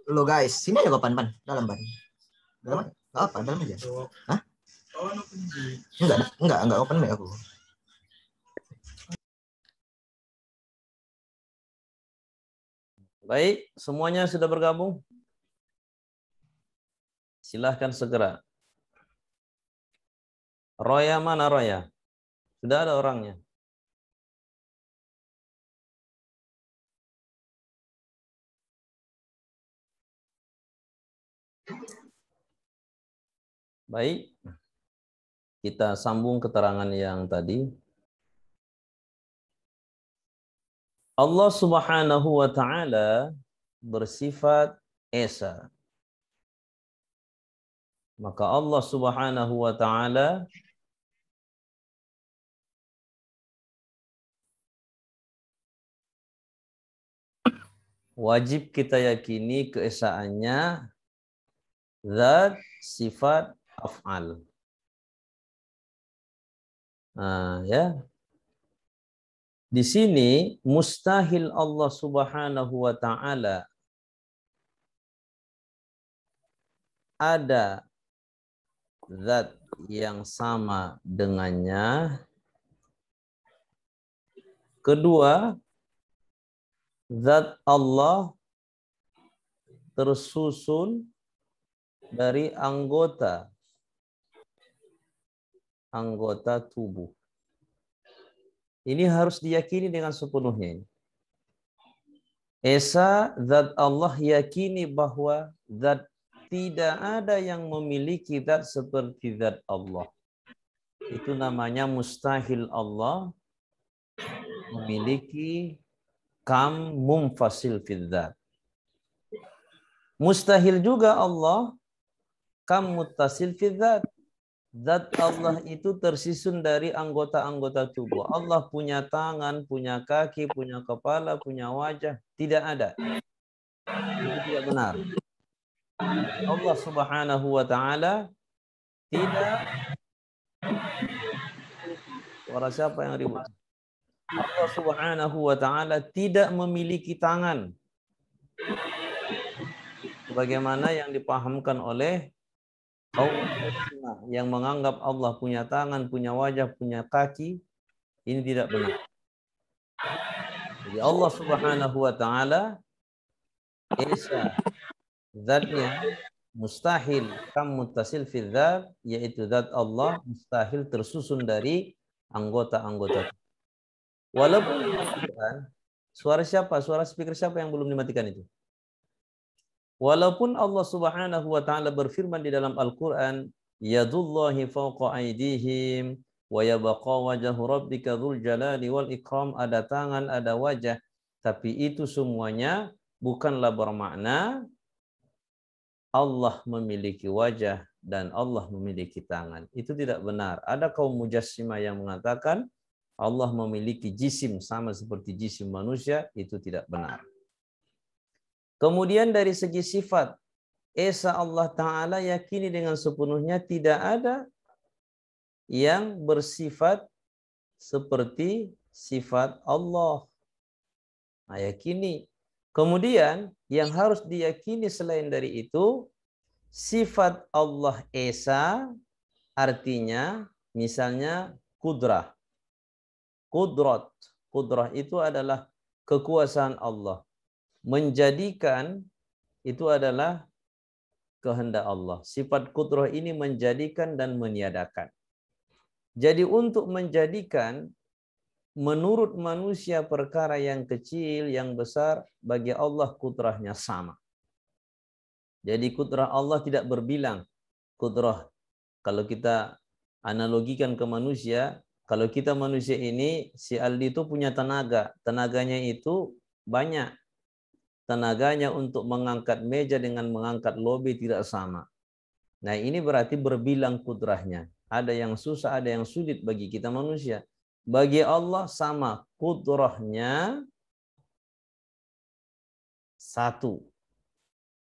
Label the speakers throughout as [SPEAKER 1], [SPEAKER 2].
[SPEAKER 1] Lo guys, sini aja kapan pan, dalam ban. Dalam nggak apa, dalam aja. Hah? Enggak open mic aku.
[SPEAKER 2] Baik, semuanya sudah bergabung? Silahkan segera. Roya mana Roya? Sudah ada orangnya? Baik, kita sambung keterangan yang tadi. Allah Subhanahu wa Ta'ala bersifat Esa. Maka Allah Subhanahu wa Ta'ala wajib kita yakini keesaannya zat, sifat, af'al. Nah, ya. Di sini mustahil Allah Subhanahu wa Ta'ala ada zat yang sama dengannya. Kedua, zat Allah tersusun dari anggota tubuh. Ini harus diyakini dengan sepenuhnya. Esa, zat Allah, yakini bahwa zat tidak ada yang memiliki zat seperti zat Allah. Itu namanya mustahil Allah memiliki kam mumfasil fil zat. Mustahil juga Allah kam muttasil fil zat. Zat Allah itu tersusun dari anggota-anggota tubuh. Allah punya tangan, punya kaki, punya kepala, punya wajah. Tidak ada. Itu tidak benar. Allah Subhanahu wa Ta'ala tidak. Suara siapa yang ribut? Allah Subhanahu wa Ta'ala tidak memiliki tangan. Sebagaimana yang dipahamkan oleh kaum yang menganggap Allah punya tangan, punya wajah, punya kaki, ini tidak benar. Jadi Allah Subhanahu wa Ta'ala Esa, zatnya mustahil kam muttasil fil zat, yaitu zat Allah mustahil tersusun dari anggota-anggota. Walaupun suara siapa? Suara speaker siapa yang belum dimatikan itu? Walaupun Allah Subhanahu wa Ta'ala berfirman di dalam Al-Qur'an, yadullahi fawqa aydihim wa yabqa wajhu rabbika dzul jalali wal ikram, ada tangan, ada wajah, tapi itu semuanya bukanlah bermakna Allah memiliki wajah dan Allah memiliki tangan. Itu tidak benar. Ada kaum mujassimah yang mengatakan Allah memiliki jisim sama seperti jisim manusia, itu tidak benar. Kemudian dari segi sifat, Esa Allah Ta'ala yakini dengan sepenuhnya tidak ada yang bersifat seperti sifat Allah. Nah, yakini. Kemudian yang harus diyakini selain dari itu, sifat Allah Esa artinya misalnya kudrah. Kudrat. Kudrah itu adalah kekuasaan Allah. Menjadikan itu adalah kehendak Allah. Sifat kudrah ini menjadikan dan meniadakan. Jadi untuk menjadikan menurut manusia perkara yang kecil, yang besar, bagi Allah kudrahnya sama. Jadi kudrah Allah tidak berbilang. Kudrah, kalau kita analogikan ke manusia, kalau kita manusia ini, si Aldi itu punya tenaga. Tenaganya itu banyak. Tenaganya untuk mengangkat meja dengan mengangkat lobi tidak sama. Nah, ini berarti berbilang kudrahnya. Ada yang susah, ada yang sulit bagi kita manusia. Bagi Allah sama, kudrahnya satu.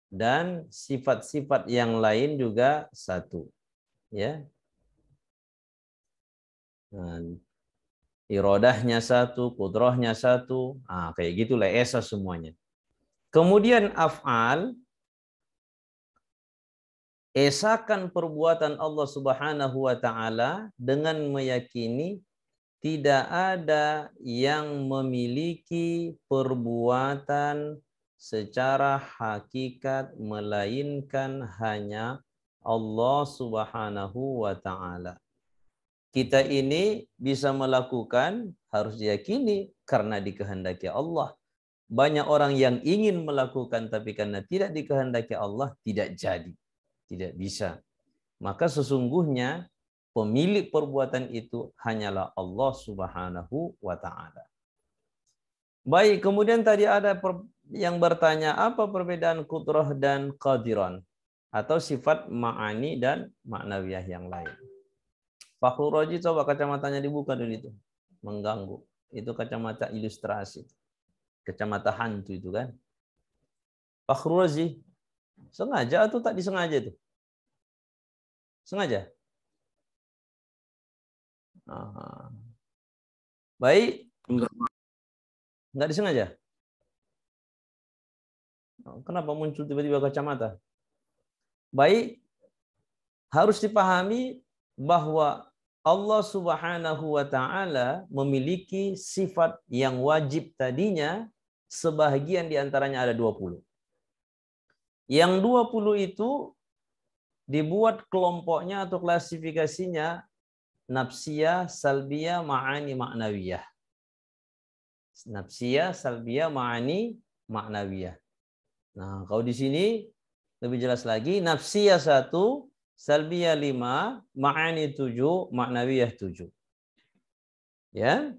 [SPEAKER 2] Dan sifat-sifat yang lain juga satu. Ya. Nah, irodahnya satu, kudrahnya satu. Kayak gitulah Esa semuanya. Kemudian af'al, esakan perbuatan Allah Subhanahu wa taala dengan meyakini tidak ada yang memiliki perbuatan secara hakikat melainkan hanya Allah Subhanahu wa taala. Kita ini bisa melakukan harus diyakini karena dikehendaki Allah. Banyak orang yang ingin melakukan tapi karena tidak dikehendaki Allah tidak jadi, tidak bisa. Maka sesungguhnya pemilik perbuatan itu hanyalah Allah Subhanahu wa taala. Baik, kemudian tadi ada yang bertanya apa perbedaan qudrah dan qadiran atau sifat ma'ani dan maknawiyah yang lain. Fakhrul Razi coba kacamatanya dibuka dulu itu. Mengganggu. Itu kacamata ilustrasi. Kacamata hantu itu kan. Fakhrul Razi sengaja atau tak disengaja itu? Sengaja? Aha. Baik. Enggak disengaja? Kenapa muncul tiba-tiba kacamata? Baik. Harus dipahami bahwa Allah Subhanahu wa taala memiliki sifat yang wajib tadinya, sebahagian diantaranya ada 20. Yang 20 itu dibuat kelompoknya atau klasifikasinya nafsiyah, salbiyah, ma'ani, maknawiyah. Nafsiyah, salbiyah, ma'ani, maknawiyah. Nah, kalau di sini lebih jelas lagi, nafsiyah 1, salbiyah 5, ma'ani 7, maknawiyah 7. Ya.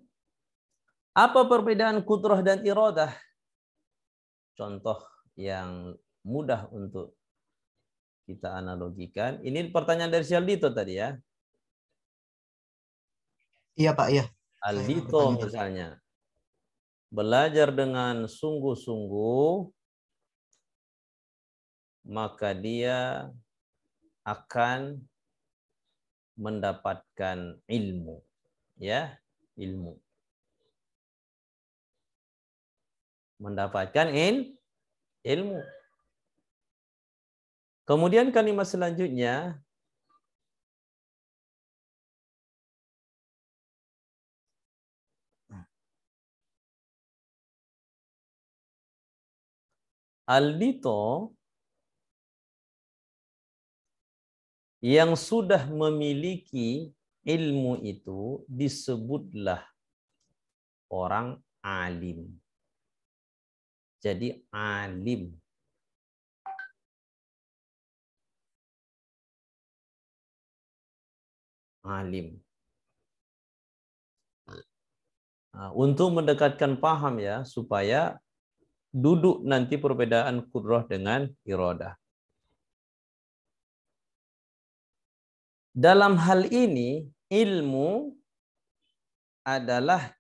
[SPEAKER 2] Apa perbedaan qudrah dan iradah? Contoh yang mudah untuk kita analogikan. Ini pertanyaan dari Aldito tadi ya.
[SPEAKER 1] Iya Pak, iya.
[SPEAKER 2] Aldito misalnya. Belajar dengan sungguh-sungguh, maka dia akan mendapatkan ilmu. Ya, ilmu. Mendapatkan ilmu. Kemudian kalimat selanjutnya, Aldito yang sudah memiliki ilmu itu disebutlah orang alim. Jadi alim. Alim. Nah, untuk mendekatkan paham ya, supaya duduk nanti perbedaan qudrah dengan iradah. Dalam hal ini, ilmu adalah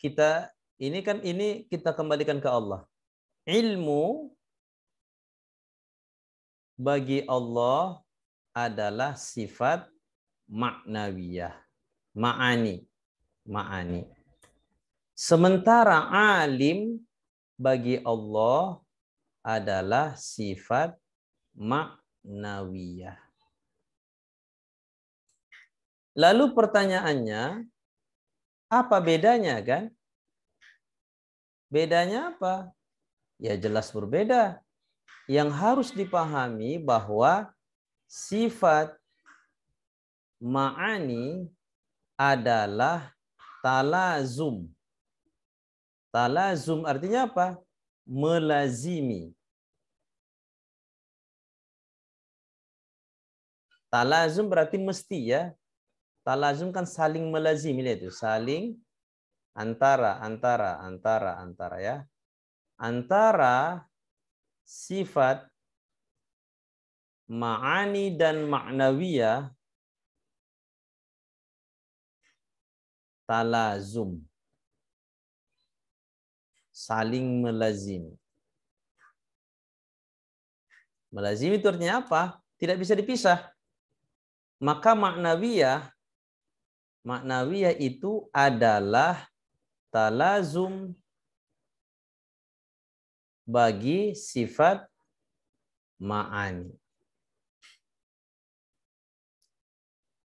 [SPEAKER 2] ini kita kembalikan ke Allah. Ilmu bagi Allah adalah sifat maknawiyah, ma'ani. Sementara alim bagi Allah adalah sifat maknawiyah. Lalu pertanyaannya, apa bedanya kan? Bedanya apa? Ya jelas berbeda. Yang harus dipahami bahwa sifat ma'ani adalah talazum. Talazum artinya apa? Melazimi. Talazum berarti mesti ya. Talazum kan saling melazimi itu, saling antara ya. Antara sifat ma'ani dan maknawiyah talazum. Saling melazimi. Melazimi itu artinya apa? Tidak bisa dipisah. Maka maknawiyah itu adalah talazum bagi sifat ma'ani.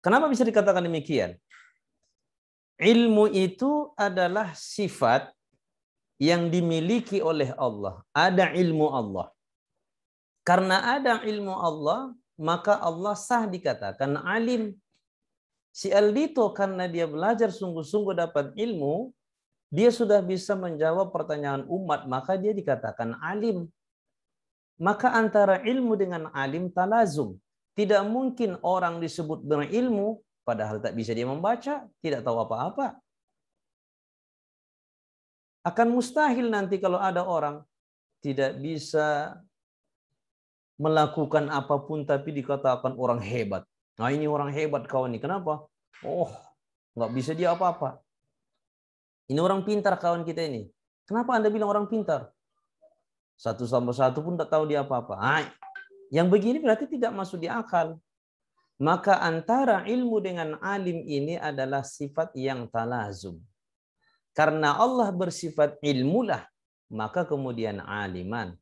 [SPEAKER 2] Kenapa bisa dikatakan demikian? Ilmu itu adalah sifat yang dimiliki oleh Allah. Ada ilmu Allah. Karena ada ilmu Allah, maka Allah sah dikatakan alim. Si Aldito karena dia belajar sungguh-sungguh dapat ilmu, dia sudah bisa menjawab pertanyaan umat, maka dia dikatakan alim. Maka antara ilmu dengan alim talazum. Tidak mungkin orang disebut berilmu, padahal tak bisa dia membaca, tidak tahu apa-apa. Akan mustahil nanti kalau ada orang tidak bisa melakukan apapun tapi dikatakan orang hebat. Nah ini orang hebat kawan ini. Kenapa? Oh, nggak bisa dia apa-apa. Ini orang pintar kawan kita ini. Kenapa Anda bilang orang pintar? 1 tambah 1 pun tak tahu dia apa-apa. Nah, yang begini berarti tidak masuk di akal. Maka antara ilmu dengan alim ini adalah sifat yang talazum. Karena Allah bersifat ilmulah, maka kemudian aliman.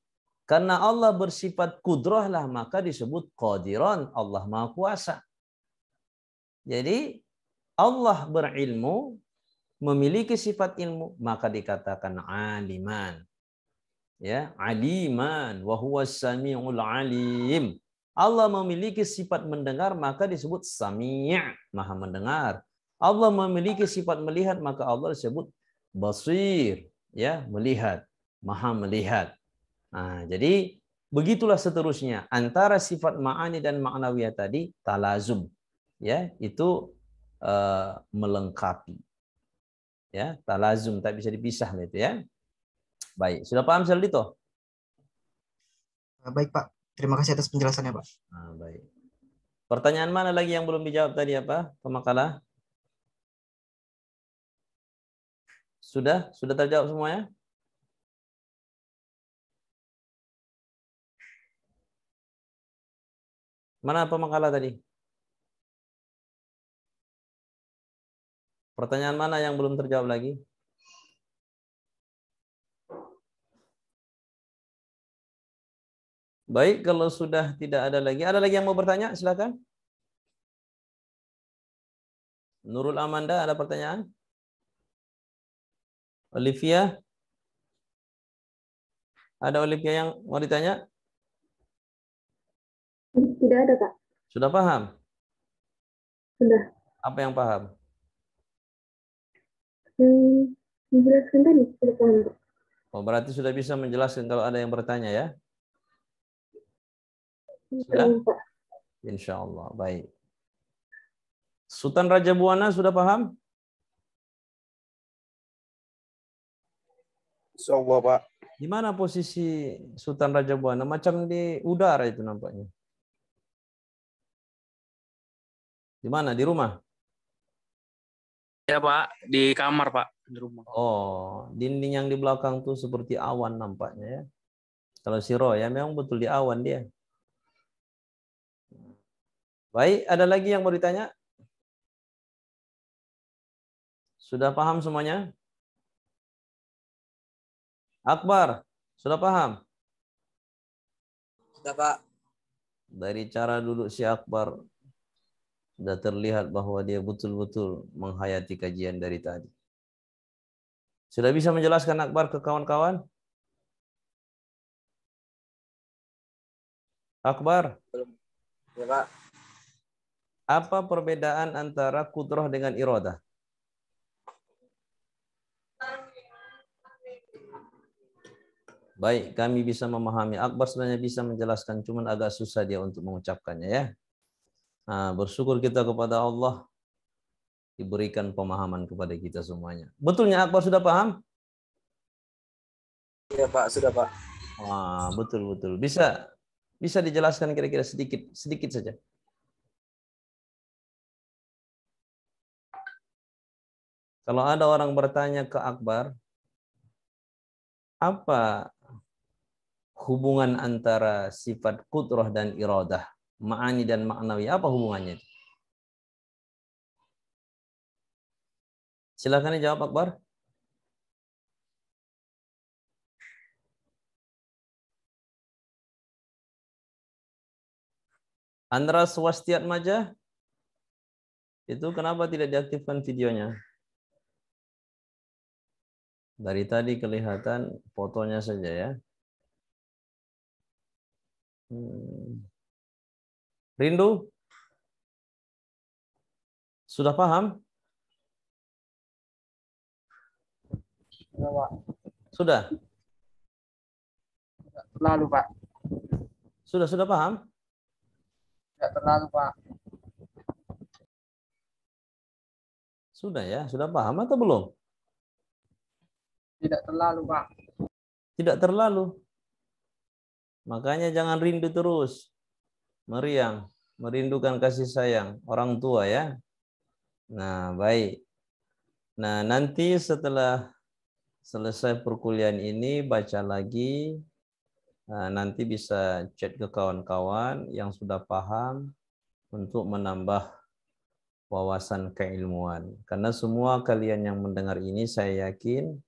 [SPEAKER 2] Karena Allah bersifat kudrah lah, maka disebut qadiran, Allah Maha Kuasa. Jadi Allah berilmu, memiliki sifat ilmu, maka dikatakan aliman. Ya, aliman wa huwas samiul alim. Allah memiliki sifat mendengar, maka disebut sami', Maha mendengar. Allah memiliki sifat melihat, maka Allah disebut basir, ya, melihat, Maha melihat. Nah, jadi begitulah seterusnya antara sifat ma'ani dan ma'nawiyah tadi talazum, ya, itu melengkapi. Ya, talazum tak bisa dipisah itu ya. Baik, sudah paham Saldito?
[SPEAKER 1] Baik Pak, terima kasih atas penjelasannya Pak.
[SPEAKER 2] Nah, baik. Pertanyaan mana lagi yang belum dijawab tadi apa? Pemakalah? Sudah terjawab semuanya? Mana pemakalah tadi? Pertanyaan mana yang belum terjawab lagi? Baik, kalau sudah tidak ada lagi yang mau bertanya? Silakan. Nurul Amanda, ada pertanyaan? Olivia? Ada Olivia yang mau ditanya?
[SPEAKER 3] Tidak ada, Pak.
[SPEAKER 2] Sudah paham?
[SPEAKER 3] Sudah.
[SPEAKER 2] Apa yang paham?
[SPEAKER 3] Menjelaskan tadi, sudah paham, Pak.
[SPEAKER 2] Oh, berarti sudah bisa menjelaskan kalau ada yang bertanya ya? Sudah?
[SPEAKER 3] Pak.
[SPEAKER 2] Insya Allah. Baik. Sultan Raja Buana sudah paham?
[SPEAKER 4] Insya Allah, Pak.
[SPEAKER 2] Di mana posisi Sultan Raja Buana? Macam di udara itu nampaknya. Di mana? Di rumah?
[SPEAKER 4] Ya, Pak. Di kamar, Pak. Di rumah.
[SPEAKER 2] Oh, dinding yang di belakang tuh seperti awan nampaknya ya. Kalau si Roy ya memang betul di awan dia. Baik, ada lagi yang mau ditanya? Sudah paham semuanya? Akbar, sudah paham?
[SPEAKER 5] Sudah, Pak.
[SPEAKER 2] Dari cara duduk si Akbar, sudah terlihat bahwa dia betul-betul menghayati kajian dari tadi. Sudah bisa menjelaskan Akbar ke kawan-kawan? Akbar.
[SPEAKER 5] Ya, Pak.
[SPEAKER 2] Apa perbedaan antara kudrah dengan iradah? Baik, kami bisa memahami. Akbar sebenarnya bisa menjelaskan, cuman agak susah dia untuk mengucapkannya ya. Nah, bersyukur kita kepada Allah diberikan pemahaman kepada kita semuanya. Betulnya Akbar sudah paham?
[SPEAKER 5] Iya, Pak, sudah, Pak.
[SPEAKER 2] Wah, betul-betul. Bisa dijelaskan kira-kira sedikit saja. Kalau ada orang bertanya ke Akbar, apa hubungan antara sifat qudrah dan iradah, ma'ani dan ma'nawi, apa hubungannya itu? Silakan dijawab Akbar. Andra Swastiat Maja. Itu kenapa tidak diaktifkan videonya? Dari tadi kelihatan fotonya saja ya. Rindu? Sudah paham?
[SPEAKER 5] Sudah, Pak.
[SPEAKER 2] Sudah?
[SPEAKER 5] Tidak terlalu, Pak.
[SPEAKER 2] Sudah paham?
[SPEAKER 5] Tidak terlalu, Pak.
[SPEAKER 2] Sudah ya? Sudah paham atau belum?
[SPEAKER 5] Tidak terlalu, Pak.
[SPEAKER 2] Tidak terlalu. Makanya jangan rindu terus. Meriang, merindukan kasih sayang orang tua ya. Nah, baik. Nah, nanti setelah selesai perkuliahan ini baca lagi. Nah, nanti bisa chat ke kawan-kawan yang sudah paham untuk menambah wawasan keilmuan. Karena semua kalian yang mendengar ini saya yakin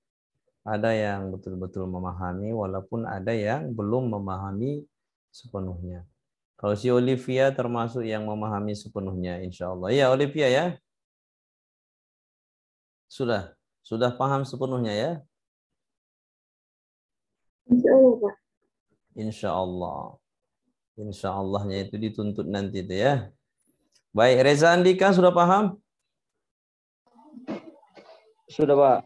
[SPEAKER 2] ada yang betul-betul memahami walaupun ada yang belum memahami sepenuhnya. Kalau si Olivia termasuk yang memahami sepenuhnya insya Allah. Ya Olivia ya. Sudah paham sepenuhnya ya?
[SPEAKER 3] Insya Allah, Pak.
[SPEAKER 2] Insya Allah. Insya Allahnya itu dituntut nanti itu ya. Baik, Reza Andika sudah paham?
[SPEAKER 5] Sudah, Pak.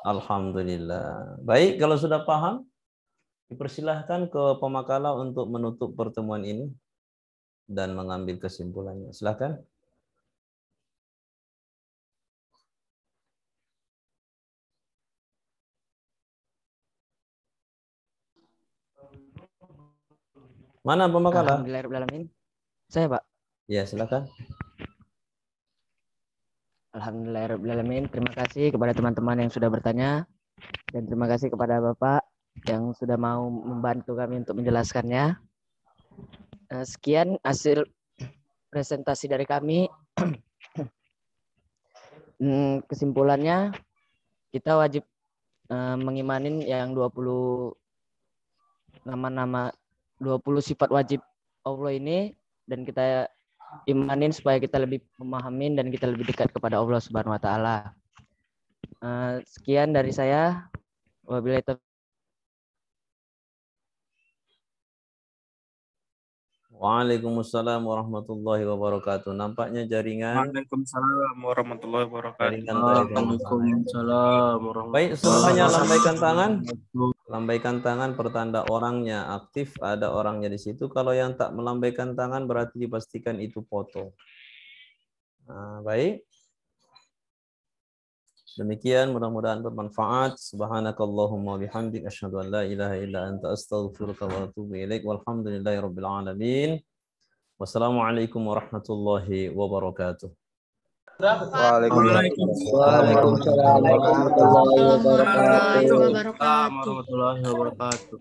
[SPEAKER 2] Alhamdulillah. Baik, kalau sudah paham, dipersilahkan ke pemakala untuk menutup pertemuan ini dan mengambil kesimpulannya. Silakan. Mana pemakala?
[SPEAKER 6] Alhamdulillahirrahmanirrahim. Saya, Pak.
[SPEAKER 2] Ya, silakan.
[SPEAKER 6] Alhamdulillahirrahmanirrahim. Terima kasih kepada teman-teman yang sudah bertanya. Dan terima kasih kepada Bapak yang sudah mau membantu kami untuk menjelaskannya. Sekian hasil presentasi dari kami. Kesimpulannya, kita wajib mengimanin yang 20 nama-nama 20 sifat wajib Allah ini, dan kita imanin supaya kita lebih memahamin dan kita lebih dekat kepada Allah Subhanahu wa taala. Sekian dari saya. Wabillahi taufiq.
[SPEAKER 2] Waalaikumsalam warahmatullahi wabarakatuh. Nampaknya jaringan.
[SPEAKER 4] Waalaikumsalam warahmatullahi wabarakatuh.
[SPEAKER 2] Jaringan
[SPEAKER 4] Waalaikumsalam warahmatullahi
[SPEAKER 2] Baik, semuanya lambaikan tangan. Lambaikan tangan pertanda orangnya aktif, ada orangnya di situ. Kalau yang tak melambaikan tangan berarti dipastikan itu foto. Nah, baik. Demikian, mudah-mudahan bermanfaat. Subhanakallahumma bihamdik asyhadu an la ilaha illa anta astaghfiruka wa atubu ilaik. Walhamdulillahirabbil alamin. Wassalamualaikum warahmatullahi wabarakatuh.
[SPEAKER 5] Waalaikumsalam warahmatullahi wabarakatuh.
[SPEAKER 4] wabarakatuh.